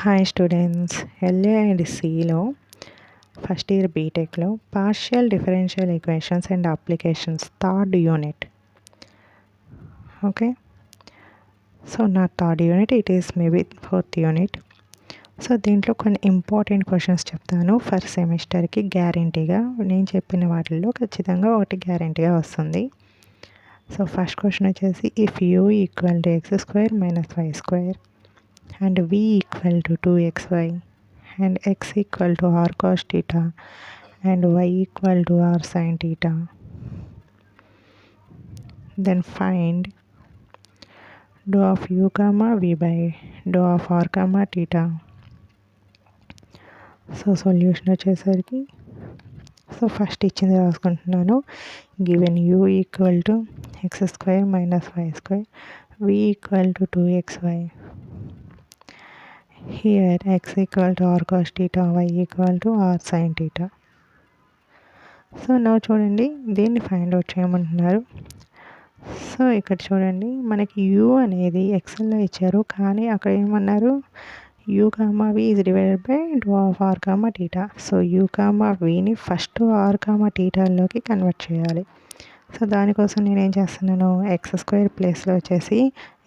Hi students, LA and సిలో first year బీటెక్లో partial differential equations and applications third unit. Okay, so నా third unit, it is maybe fourth unit. So దీంట్లో కొన్ని important questions చెప్తాను for సెమిస్టర్కి. గ్యారంటీగా నేను చెప్పిన వాటిల్లో ఖచ్చితంగా ఒకటి గ్యారంటీగా వస్తుంది. సో ఫస్ట్ క్వశ్చన్ వచ్చేసి, if u equal to x square minus y square and v equal to 2xy and x equal to r cos theta and y equal to r sin theta, then find dou of u comma v by dou of r comma theta. So solution వచ్చేసరికి, so first ఇచ్చింది రాసుకుంటున్నాను. Given u equal to x square minus y square, v equal to 2xy. Here x equal to r cos theta, y equal to r sin theta. So నా చూడండి, దీన్ని find out చేయమంటున్నారు. So ఇక్కడ చూడండి, మనకి u అనేది ఎక్స్ఎల్లో ఇచ్చారు, కానీ అక్కడ ఏమన్నారు, u comma v is divided by do of r comma theta. So u comma vని ఫస్ట్ r కామా thetaలోకి కన్వర్ట్ చేయాలి. సో దానికోసం నేను ఏం చేస్తున్నాను, ఎక్స్ స్క్వేర్ ప్లేస్లో వచ్చేసి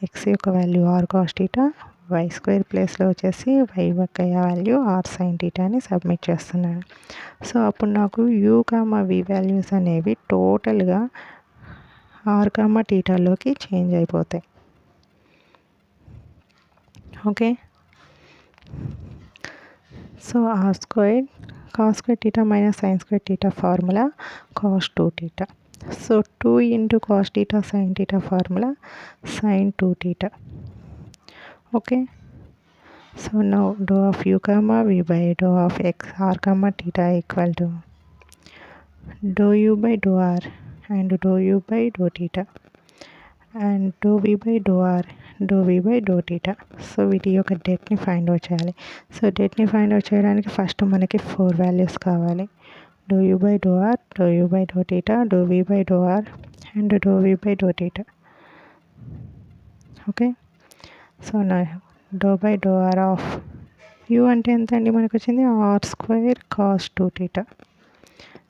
ఎక్స్ యొక్క value r cos theta, Y square ప్లేస్లో వచ్చేసి వై యొక్క వాల్యూ ఆర్ సైన్ థీటాని సబ్మిట్ చేస్తున్నాను. సో అప్పుడు నాకు యూ కామా వి వాల్యూస్ అనేవి టోటల్గా ఆర్ కామా థీటాలోకి చేంజ్ అయిపోతాయి. Okay, so R square cos square theta minus sine square theta formula cos 2 theta. So 2 into cos theta sine theta formula sine 2 theta. Okay, so now dou of u comma v by dou of x r comma theta equal to dou u by dou r and dou u by dou theta and dou v by dou r, dou v by dou theta. So వీటి యొక్క డెట్ని find out చేయాలి. So డెట్ని find out చేయడానికి first మనకి 4 values కావాలి. dou u by dou r, dou u by dou theta, dou v by dou r and dou v by dou theta. Okay, so నా dou by dou r of u అంటే ఎంత అండి, మనకు వచ్చింది r square cos 2 theta.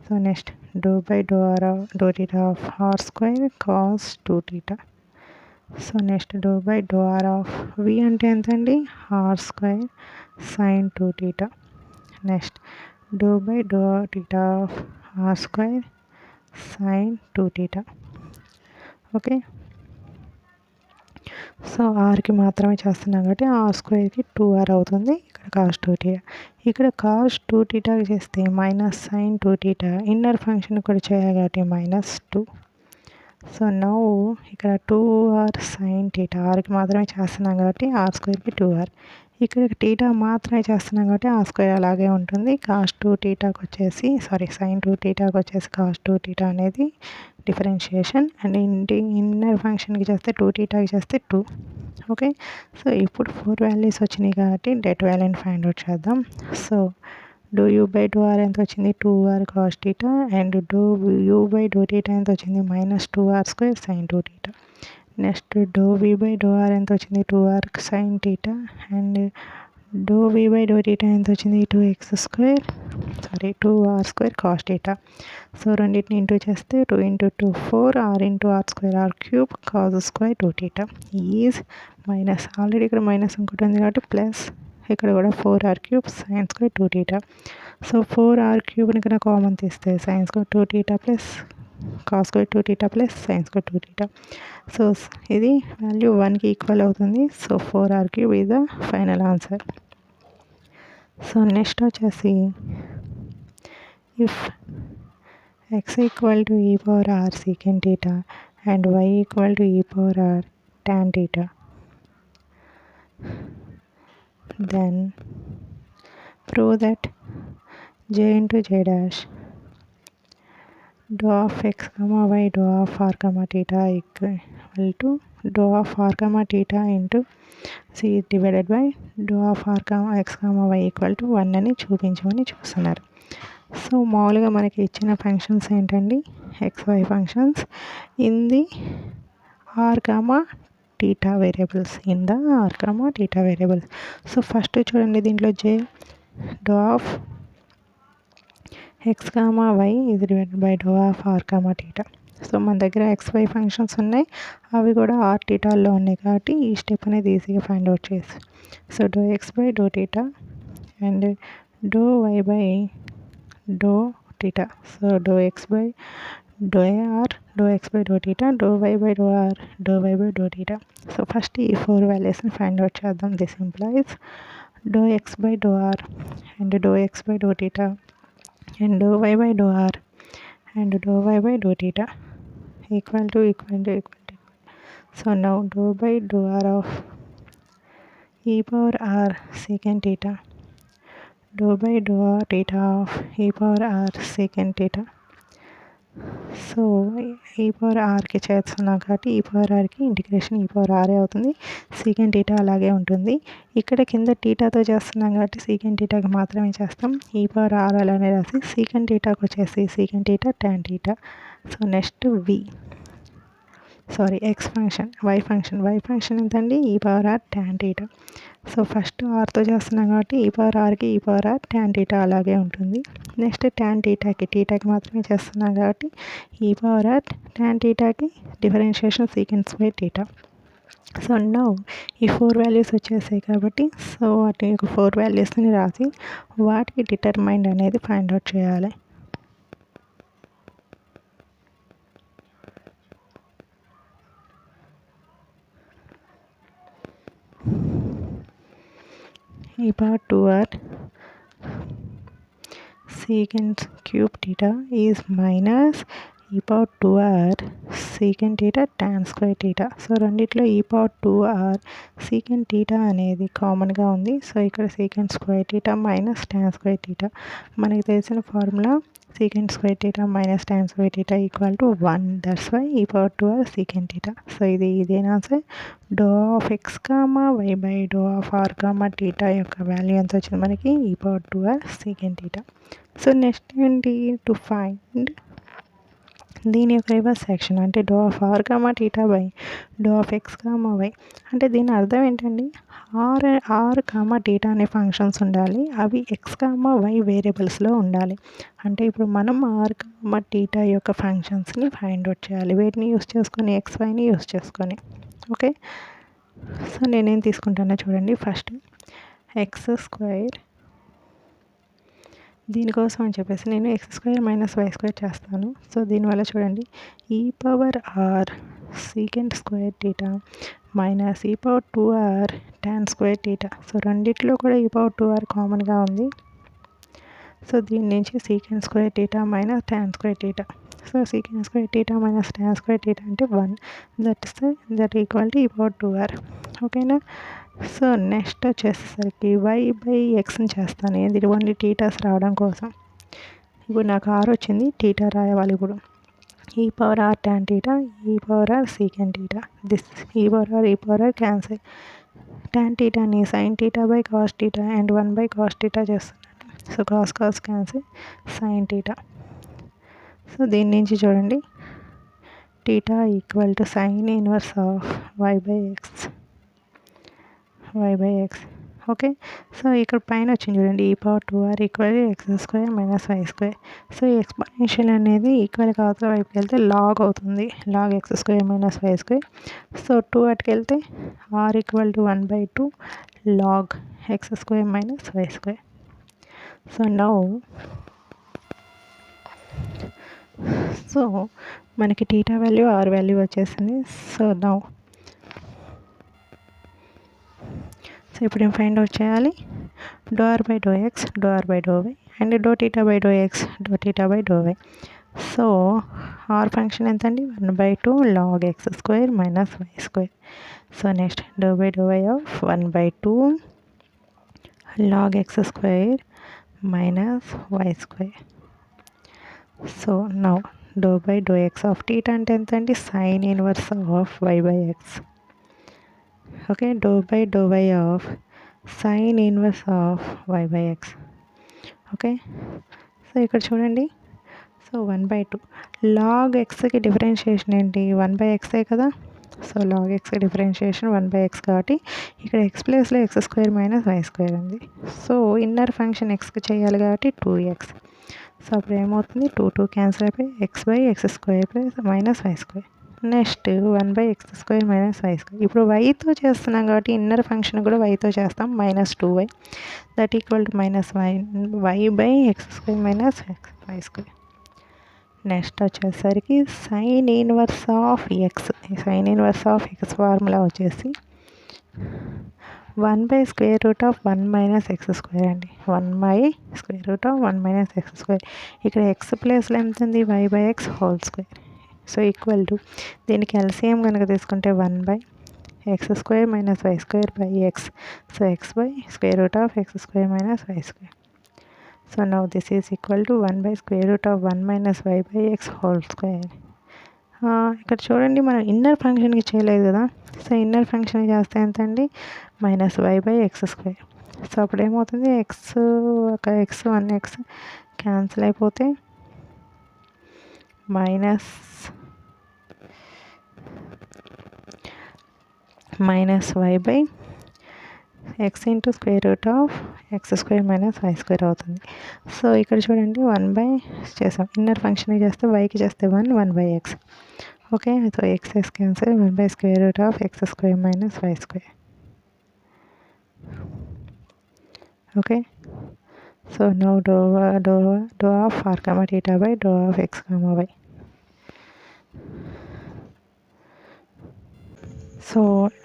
So next do by dou r dou theta of r square cos 2 theta. So next do by dou r of v అంటే ఎంత అండి, r square sine 2 theta. Next do by dou theta of r square sine 2 theta. Okay, so ఆర్కి మాత్రమే చేస్తున్నాం కాబట్టి are స్క్వేర్కి 2r అవుతుంది. ఇక్కడ కాస్ 2 థీటా, ఇక్కడ కాస్ 2 థీటాకి చేస్తే minus sine 2 theta, inner function కూడా చేయాలి కాబట్టి -2. సో నౌ ఇక్కడ 2r సైన్ థీటా, ఆర్కి మాత్రమే చేస్తున్నాం కాబట్టి ఆర్ స్క్వేర్కి 2r. ఇక్కడ థీటా మాత్రమే చేస్తున్నాం కాబట్టి ఆర్ స్క్వేర్ అలాగే ఉంటుంది. కాస్ 2 థీటాకి వచ్చేసి సైన్ 2 థీటాకి వచ్చేసి కాస్ 2 థీటా అనేది డిఫరెన్షియేషన్, అండ్ ఇన్నర్ ఫంక్షన్కి చేస్తే 2 థీటాకి చేస్తే 2. ఓకే, సో ఇప్పుడు 4 వాల్యూస్ వచ్చినాయి కాబట్టి డెట్ వాల్యూని ఫైండ్ అవుట్ చేద్దాం. So dou U by dou R ఎంత వచ్చింది, 2r cos theta, and dou U by dou theta ఎంత వచ్చింది, -2r square sine 2 theta. Next do we by dou R ఎంత వచ్చింది, 2r sine theta, and dou we by dou theta ఎంత వచ్చింది, 2r square cos theta. So రెండింటిని into చేస్తే 2 into 2 4, r into r square r cube cos square 2 theta is minus, already ఇక్కడ minus ఇంకోటి ఉంది కాబట్టి ప్లస్, ఇక్కడ కూడా 4r cube sine square 2 theta. So 4r క్యూబ్ని కన్నా కామన్ తీస్తే sine square 2 theta plus cos square 2 theta plus sine square 2 theta. So ఇది వాల్యూ 1కి ఈక్వల్ అవుతుంది. So 4r cube is the final answer. So next వచ్చేసి, if x equal to e power r secant theta and y equal to e power r tan theta, then prove that j into j dash dou of x comma y dou of r comma theta equal to dou of r comma theta into c divided by dou of r comma x comma y equal to 1 అని చూపించమని చూస్తున్నారు. So మామూలుగా మనకి ఇచ్చిన functions ఏంటండి, xy functions in the r comma theta variables in the r comma theta variables. So first చూడండి దీంట్లో j dou of x comma y is divided by dou of r comma theta. So మన దగ్గర xy functions ఉన్నాయి, అవి కూడా r thetaలో ఉన్నాయి కాబట్టి ఈ స్టెప్ అనేది ఈజీగా ఫైండ్ అవుట్ చేయొచ్చు. So dou x by dou theta and dou y by dou theta. So dou x by dou r, dou x by dou theta, dou y by dou r, dou y by dou theta. So first ఈ 4 వాల్యూస్ని find out చేద్దాం. This implies dou x by dou r and dou x by dou theta and dou y by dou r and dou y by dou theta equal to. So now dou by dou r of e power r secant theta, dou by dou r theta of e power r secant theta. So ఈ power ఆర్కి చేస్తున్నాం కాబట్టి e power ఆర్కి integration ఈ power ఆరే అవుతుంది. Secant theta అలాగే ఉంటుంది. ఇక్కడ కింద టీటాతో చేస్తున్నాం కాబట్టి సీకెంట్ టీటాకి మాత్రమే చేస్తాం. ఈ పవర్ ఆర్ అలానే రాసి సీకెంట్ టీటాకి వచ్చేసి secant theta tan theta. So next x function y function ఎంతండి e power r tan theta. So first ఆర్తో చేస్తున్నాం కాబట్టి ఈ పవర్ ఆర్కి ఈ పవర్ ఆర్ ట్యాన్ టీటా అలాగే ఉంటుంది. నెక్స్ట్ ట్యాన్ టీటాకి మాత్రమే చేస్తున్నాం కాబట్టి ఈ పవర్ ఆర్ ట్యాన్ టీటాకి differentiation secant by theta. So now e 4 values వచ్చేసాయి కాబట్టి సో వాటి 4 వాల్యూస్ని రాసి వాటికి డిటర్మైండ్ అనేది ఫైండ్ అవుట్ చేయాలి. e power 2r secant cube theta is minus e power 2r secant theta tan square theta. So రెండిట్లో e power 2r secant theta అనేది కామన్గా ఉంది. సో ఇక్కడ secant square theta minus tan square theta. మనకి తెలిసిన formula secant square theta minus tan square theta equal to 1. That's why e power 2r secant theta. So ఇదేనా answer. dou of x comma y by dou of r comma theta యొక్క value ఎంత వచ్చింది మనకి e power 2r secant theta. So next ఏంటి to find దీని యొక్క reverse section అంటే dou of r comma theta by dou of x comma y. అంటే దీని అర్థం ఏంటండి, r comma theta అనే ఫంక్షన్స్ ఉండాలి, అవి x comma y వేరియబుల్స్లో ఉండాలి. అంటే ఇప్పుడు మనం r comma theta యొక్క ఫంక్షన్స్ని ఫైండ్ అవుట్ చేయాలి. వీటిని యూస్ చేసుకొని xyని యూస్ చేసుకొని. ఓకే, సో నేనేం తీసుకుంటానో చూడండి. ఫస్ట్ ఎక్స్ స్క్వేర్, దీనికోసం అని చెప్పేసి నేను x² మైనస్ y² చేస్తాను. సో దీనివల్ల చూడండి e power r secant square theta minus e power 2r tan square theta. So రెండిట్లో కూడా ఈ పవర్ 2r కామన్గా ఉంది. సో దీని నుంచి secant square theta minus tan square theta. So secant square theta minus tan square theta అంటే 1, that equal to ఈ power 2r. ఓకేనా. సో నెక్స్ట్ వచ్చేసరికి y బై ఎక్స్ని చేస్తాను, ఇది ఓన్లీ టీటాస్ రావడం కోసం. ఇప్పుడు నాకు r వచ్చింది, టీటా రాయాలి. ఇప్పుడు e power r tan theta, e power r secant theta, this e power r cancel. Tan టీటాని sine theta by cos theta and 1 by cos theta చేస్తున్నాను. So cos cancel, sine theta. So దీని నుంచి చూడండి theta equal to sine inverse of y by x. Okay, so ఇక్కడ పైన వచ్చింది చూడండి e power 2r equal x² minus y². సో e exponential అనేది ఈక్వల్ అవతల వైపుకి వెళ్తే లాగ్ అవుతుంది, log x² minus y². So 2 అటుకి వెళ్తే r equal to 1/2 log x² minus y². So now మనకి టీటా వాల్యూ ఆర్ వాల్యూ వచ్చేసింది. సో ఇప్పుడు ఏం ఫైండ్ అవుట్ చేయాలి, dou r by dou x, dou r by dou y and dou theta by dou x, dou theta by dou y. So r function ఎంతండి 1/2 log x² minus y². So next dou by dou y of 1/2 log x² minus y². So now dou by dou x of theta అంటే ఎంతండి sine inverse of y by x. Okay, dou by dou y of sine inverse of y by x. Okay, so ఇక్కడ చూడండి. So 1/2 log ఎక్స్కి differentiation ఏంటి 1/xే కదా. So log X differentiation 1/x కాబట్టి ఇక్కడ x ప్లేస్లో x square minus y square ఉంది. So inner function ఎక్స్కి చేయాలి కాబట్టి 2x. సో అప్పుడు ఏమవుతుంది, 2 క్యాన్సిల్ అయిపోయి x/x square plus minus y square. Next 1/x² minus y square. ఇప్పుడు వైతో చేస్తున్నాం కాబట్టి ఇన్నర్ ఫంక్షన్ కూడా వైతో చేస్తాం. -2y that equal to -y/x² minus y square. Next వచ్చేసరికి sine inverse of x. Sine inverse of x formula వచ్చేసి 1/√1 - x² అండి. 1/√1 - x². ఇక్కడ ఎక్స్ ప్లేస్లో ఎంత ఉంది, y/x whole square. So equal to దీనికి ఎల్సిఎం కనుక తీసుకుంటే 1/x² minus y square by x. So x/√x² minus y square. So now this is equal to 1/√1 - y/x whole square. ఇక్కడ చూడండి, మనం ఇన్నర్ ఫంక్షన్కి చేయలేదు కదా. సో ఇన్నర్ ఫంక్షన్కి చేస్తే ఎంత అండి, -y/x². సో అప్పుడు ఏమవుతుంది, ఎక్స్ ఒక ఎక్స్ 1x క్యాన్సిల్ అయిపోతే -y/x into √x² minus y square అవుతుంది. సో ఇక్కడ చూడండి, 1 చేసాం. ఇన్నర్ ఫంక్షన్కి చేస్తే వైకి చేస్తే 1/x. Okay, so x cancel 1/√x² minus y square. Okay, so now do of r, θ by do of x, y. So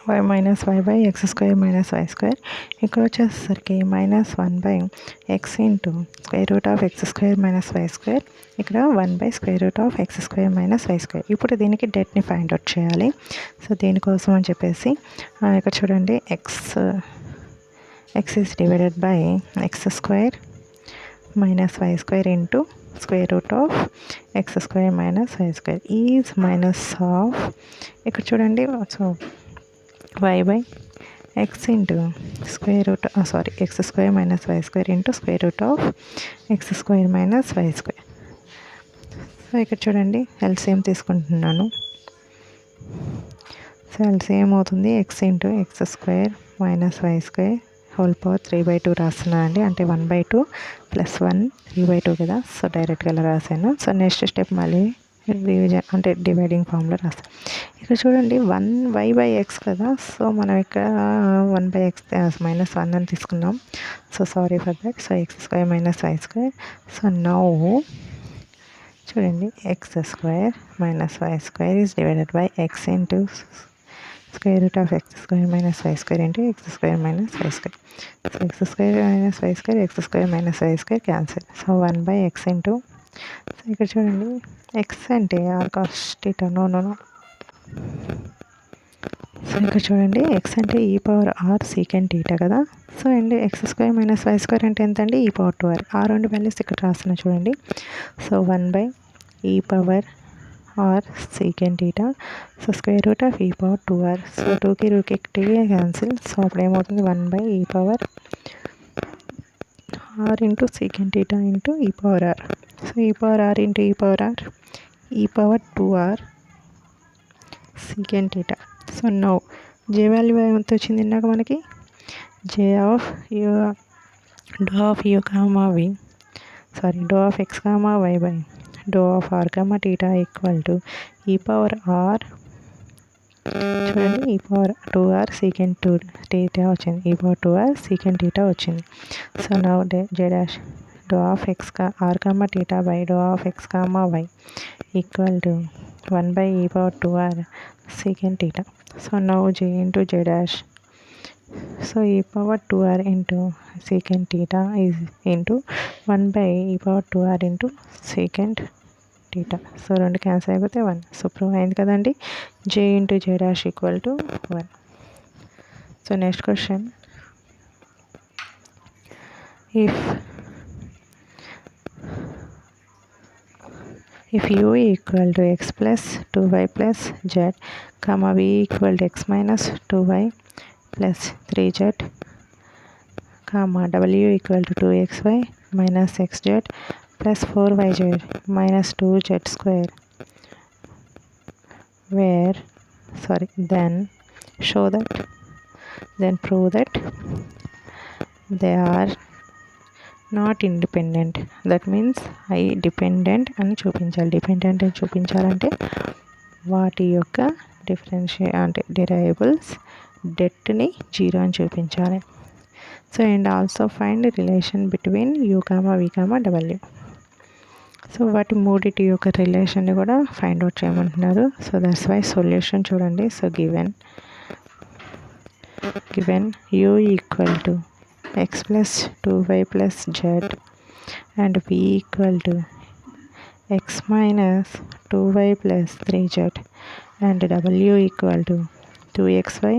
y minus y/x² minus y square. ఇక్కడ వచ్చేసరికి -1/x into √x² minus y square. ఇక్కడ 1/√x² minus y square. ఇప్పుడు దీనికి డెట్ని find out చేయాలి. So దీనికోసం అని చెప్పేసి ఇక్కడ చూడండి, x is divided by x² minus y square into √x² minus y square is minus of, ఇక్కడ చూడండి, so y/x into x² minus y square into √x² minus y square. So ఇక్కడ చూడండి, ఎల్సిఎం తీసుకుంటున్నాను. సో ఎల్సిఎం అవుతుంది x into x² minus y square whole power 3/2 రాస్తున్నాను అండి. అంటే 1/2 plus 1 3/2 కదా. సో డైరెక్ట్గా ఇలా రాశాను. సో నెక్స్ట్ స్టెప్ మళ్ళీ డివిజన్ అంటే డివైడింగ్ ఫార్ములా రాస్తాం. ఇక్కడ చూడండి, 1y/x కదా. సో మనం ఇక్కడ 1/x -1 అని తీసుకున్నాం. So sorry for that. So x² minus y square. So now చూడండి, x² minus y square is divided by x into √x² minus y square into x² minus y square. So x² minus y square, x² minus y square cancel. So 1/x into, so ఇక్కడ చూడండి, X అంటే r cos θ. No. So ఇక్కడ చూడండి, X అంటే e⁻r secant θ కదా. So and x² minus y square అంటే ఎంత అండి, e⁻2r. ఆ రెండు వాల్యూస్ ఇక్కడ రాస్తున్నా చూడండి. So 1/e⁻r secant θ. So √e⁻2r. So 2కి క్యాన్సిల్. సో అప్పుడు ఏమవుతుంది, 1/e⁻r into secant θ into e⁻r. So e⁻r into e⁻2r secant θ. So now j value ఎంత వచ్చింది ఇందాక మనకి, j of do of u comma v, sorry do of x comma y by do of r comma θ equal to e⁻r, చూడండి, e⁻2r secant θ వచ్చింది. e⁻2r secant θ వచ్చింది. So now j dash do of x r comma θ by do of x comma y equal to 1/e⁻2r secant θ. So now j into j dash. So e⁻2r into secant θ is into 1/e⁻2r into secant θ. So రెండు cancel అయిపోతే 1. So prove అయింది కదండి, j into j dash equal to 1. So next question, if u equal to x plus 2y plus z, comma v equal to x minus 2y plus 3z, comma w equal to 2xy minus xz plus 4yz minus 2z square, where then show that, then prove that they are not independent. That means I dependent అని చూపించాలి. Dependent అని చూపించాలంటే వాటి యొక్క డిరైవబుల్స్ డెట్ని 0 అని చూపించాలి. So and also find relation between u, v, w. So వాటి మూడిటి యొక్క రిలేషన్ని కూడా ఫైండ్ అవుట్ చేయమంటున్నారు. సో దట్స్ వై సొల్యూషన్ చూడండి. So given u equal to x plus 2y plus z and v equal to x minus 2y plus 3z and w equal to 2xy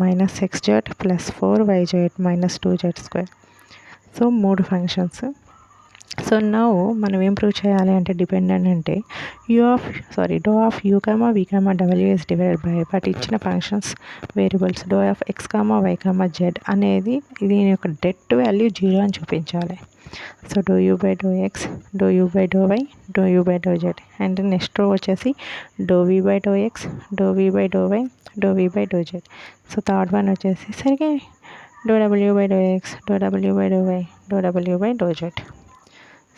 minus xz plus 4yz minus 2z square. So 3 functions. So now మనం ఏం prove చేయాలి అంటే dependent అంటే do of u, v, w is divided by but ఇచ్చిన functions variables do of x, y, z అనేది దీని యొక్క debt value 0 అని చూపించాలి. So do u by do x, do u by do y, do u by do z and next row వచ్చేసి do v by do x, do v by do y, do v by do z. So third one వచ్చేసి సరిగ్గా do w by do x, do w by do y, do w by do z.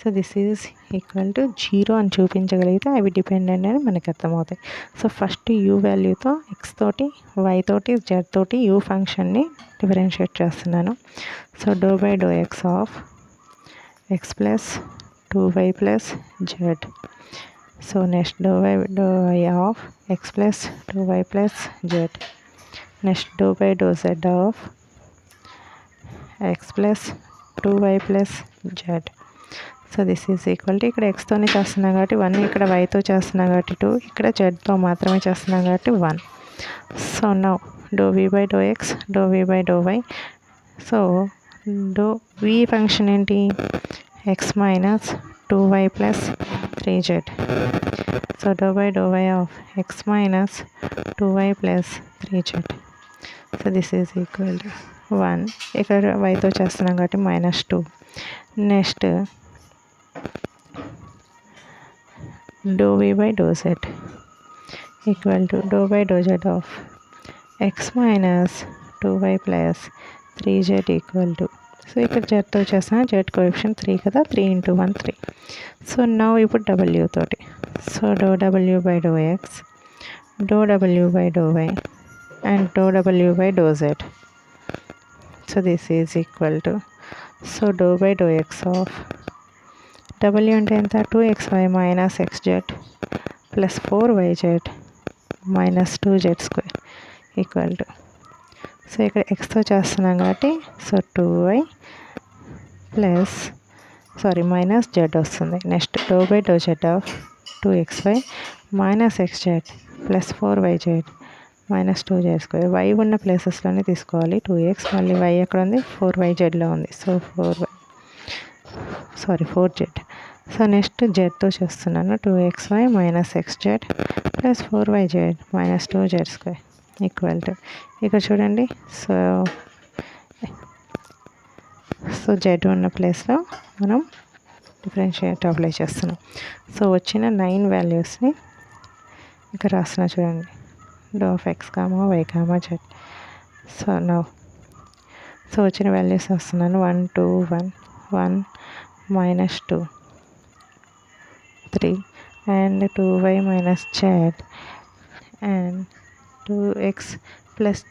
So this is equal to 0 అని చూపించగలిగితే అవి dependent అని మనకు అర్థమవుతాయి. So first u వాల్యూతో x తోటి, వై తోటి, జెడ్ తోటి యూ ఫంక్షన్ని డిఫరెన్షియేట్ చేస్తున్నాను. So do by do X of x plus 2y plus z. So next do by do y of x plus 2y plus z. Next do by do Z of x plus 2y plus z. So this is equal to ఇక్కడ ఎక్స్తోనే చేస్తున్నాం కాబట్టి 1, ఇక్కడ వైతో చేస్తున్నాం కాబట్టి 2, ఇక్కడ జెడ్తో మాత్రమే చేస్తున్నాం కాబట్టి 1. So now do we by do X, do we by do y. So do v function ఏంటి? X minus 2y plus 3z. So do by do y of x minus 2y plus 3z. So this is equal to 1, ఇక్కడ వైతో చేస్తున్నాం కాబట్టి -2. Next do we by do z equal to do by do Z of x minus 2y plus 3z equal to. So ఇక్కడ జెడ్తో చేస్తాను, Z coefficient 3 కదా, 3 × 1 3. So now ఇప్పుడు W తోటి. So doe W by do X, doe W by do Y and doe W by do Z. So this is equal to so do by do X of W అంటే ఎంత? 2xy minus xz plus 4yz minus 2z square equal to. So ఇక్కడ ఎక్స్తో చేస్తున్నాం కాబట్టి so 2y plus minus z వస్తుంది. Next do by do Z of 2xy minus xz plus 4yz minus 2z square. y ఉన్న ప్లేసెస్లోనే తీసుకోవాలి. 2x మళ్ళీ y ఎక్కడ ఉంది? 4yzలో ఉంది. So 4z. సో నెక్స్ట్ జెడ్తో చేస్తున్నాను. 2xy minus xz plus 4yz minus 2z square equal to. ఇక్కడ చూడండి. So Z ఉన్న ప్లేస్లో మనం డిఫరెన్షియేట్ అప్లై చేస్తున్నాం. సో వచ్చిన 9 వాల్యూస్ని ఇక్కడ రాస్తున్నా చూడండి. Do of x, y, z. So now so వచ్చిన వాల్యూస్ వస్తున్నాను. 1 2 1 1 -2 3 and 2y minus z and 2x plus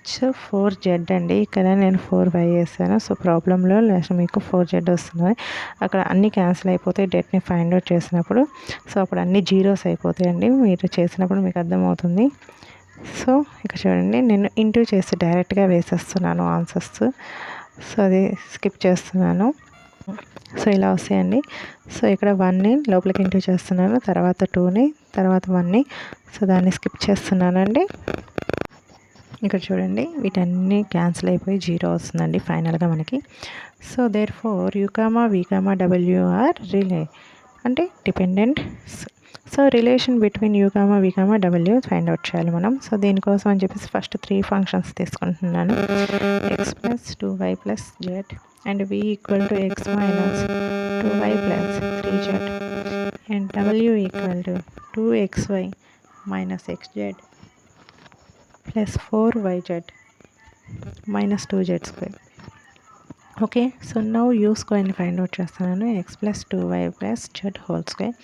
4z అండి. ఇక్కడ నేను 4y వేసాను. సో ప్రాబ్లంలో మీకు 4z వస్తున్నాయి. అక్కడ అన్నీ క్యాన్సిల్ అయిపోతాయి డెట్ని ఫైండ్ అవుట్ చేసినప్పుడు. సో అప్పుడు అన్ని జీరోస్ అయిపోతాయండి. మీరు చేసినప్పుడు మీకు అర్థమవుతుంది. సో ఇక్కడ చూడండి, నేను ఇంటూ చేసి డైరెక్ట్గా వేసేస్తున్నాను ఆన్సర్స్. సో అది స్కిప్ చేస్తున్నాను. సో ఇలా వస్తాయండి. సో ఇక్కడ 1ని లోపలికి ఇంటూ చేస్తున్నాను, తర్వాత 2ని, తర్వాత 1ని. సో దాన్ని స్కిప్ చేస్తున్నానండి. ఇక్కడ చూడండి, వీటన్నీ క్యాన్సిల్ అయిపోయి 0 వస్తుందండి ఫైనల్గా మనకి. So therefore u, v, w are అంటే dependent. So relation between u, v, w find out చేయాలి మనం. సో దీనికోసం అని చెప్పేసి ఫస్ట్ 3 ఫంక్షన్స్ తీసుకుంటున్నాను. X plus 2y plus z and v equal to x minus 2y plus 3z and w equal to 2xy minus xz plus 4yz minus 2z square. Okay, so now u square ni find out చేస్తున్నాను. x plus 2y plus z whole square.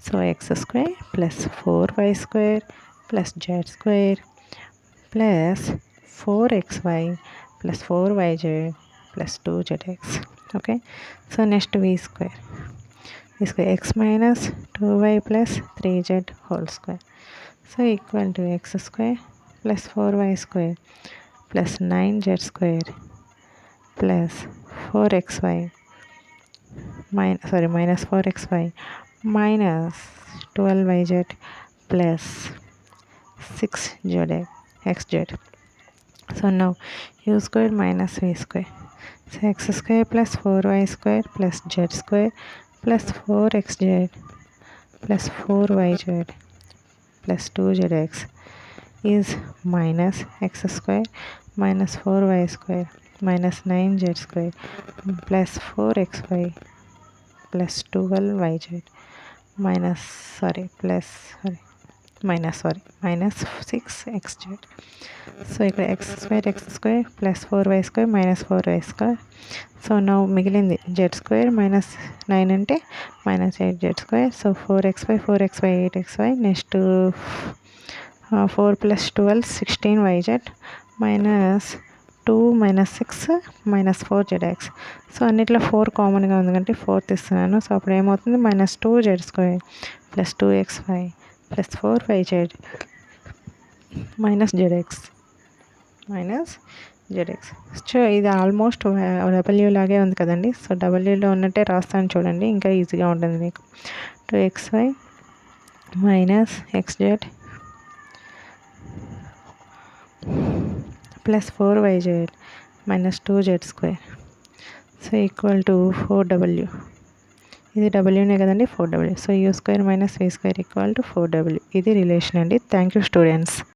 So x square plus 4y square plus z square plus 4xy plus 4yz plus 2zx. Okay, so next v square. X minus 2y plus 3z whole square. So equal to x square plus 4y square plus 9z square plus 4xy minus 4xy minus 12yz plus 6xz. So now u square minus v square. So x square plus 4y square plus z square plus 4xz plus 4yz plus 2zx is minus x square minus 4y square minus 9z square plus 4xy plus 12yz minus 6xz. So ఇక్కడ x square plus 4y square minus 4y square. So now మిగిలింది z square minus 9 అంటే minus 8z square. So 4xy 8xy next 4 plus 12 16yz minus 2 minus 6 minus 4zx. So అన్నిట్లో 4 కామన్గా ఉంది కంటే 4 తీస్తున్నాను. So అప్పుడు ఏమవుతుంది minus 2z square plus 2xy plus 4yz minus zx. So ఇది ఆల్మోస్ట్ డబ్ల్యూ లాగే ఉంది కదండి. సో డబ్ల్యూలో ఉన్నట్టే రాస్తాను చూడండి, ఇంకా ఈజీగా ఉంటుంది మీకు. 2xy minus xz plus 4yz minus 2z square. So equal to 4w. ఇది డబ్ల్యూనే కదండి, 4w. So you square minus v square equal to 4w. ఇది రిలేషన్ అండి. Thank you students.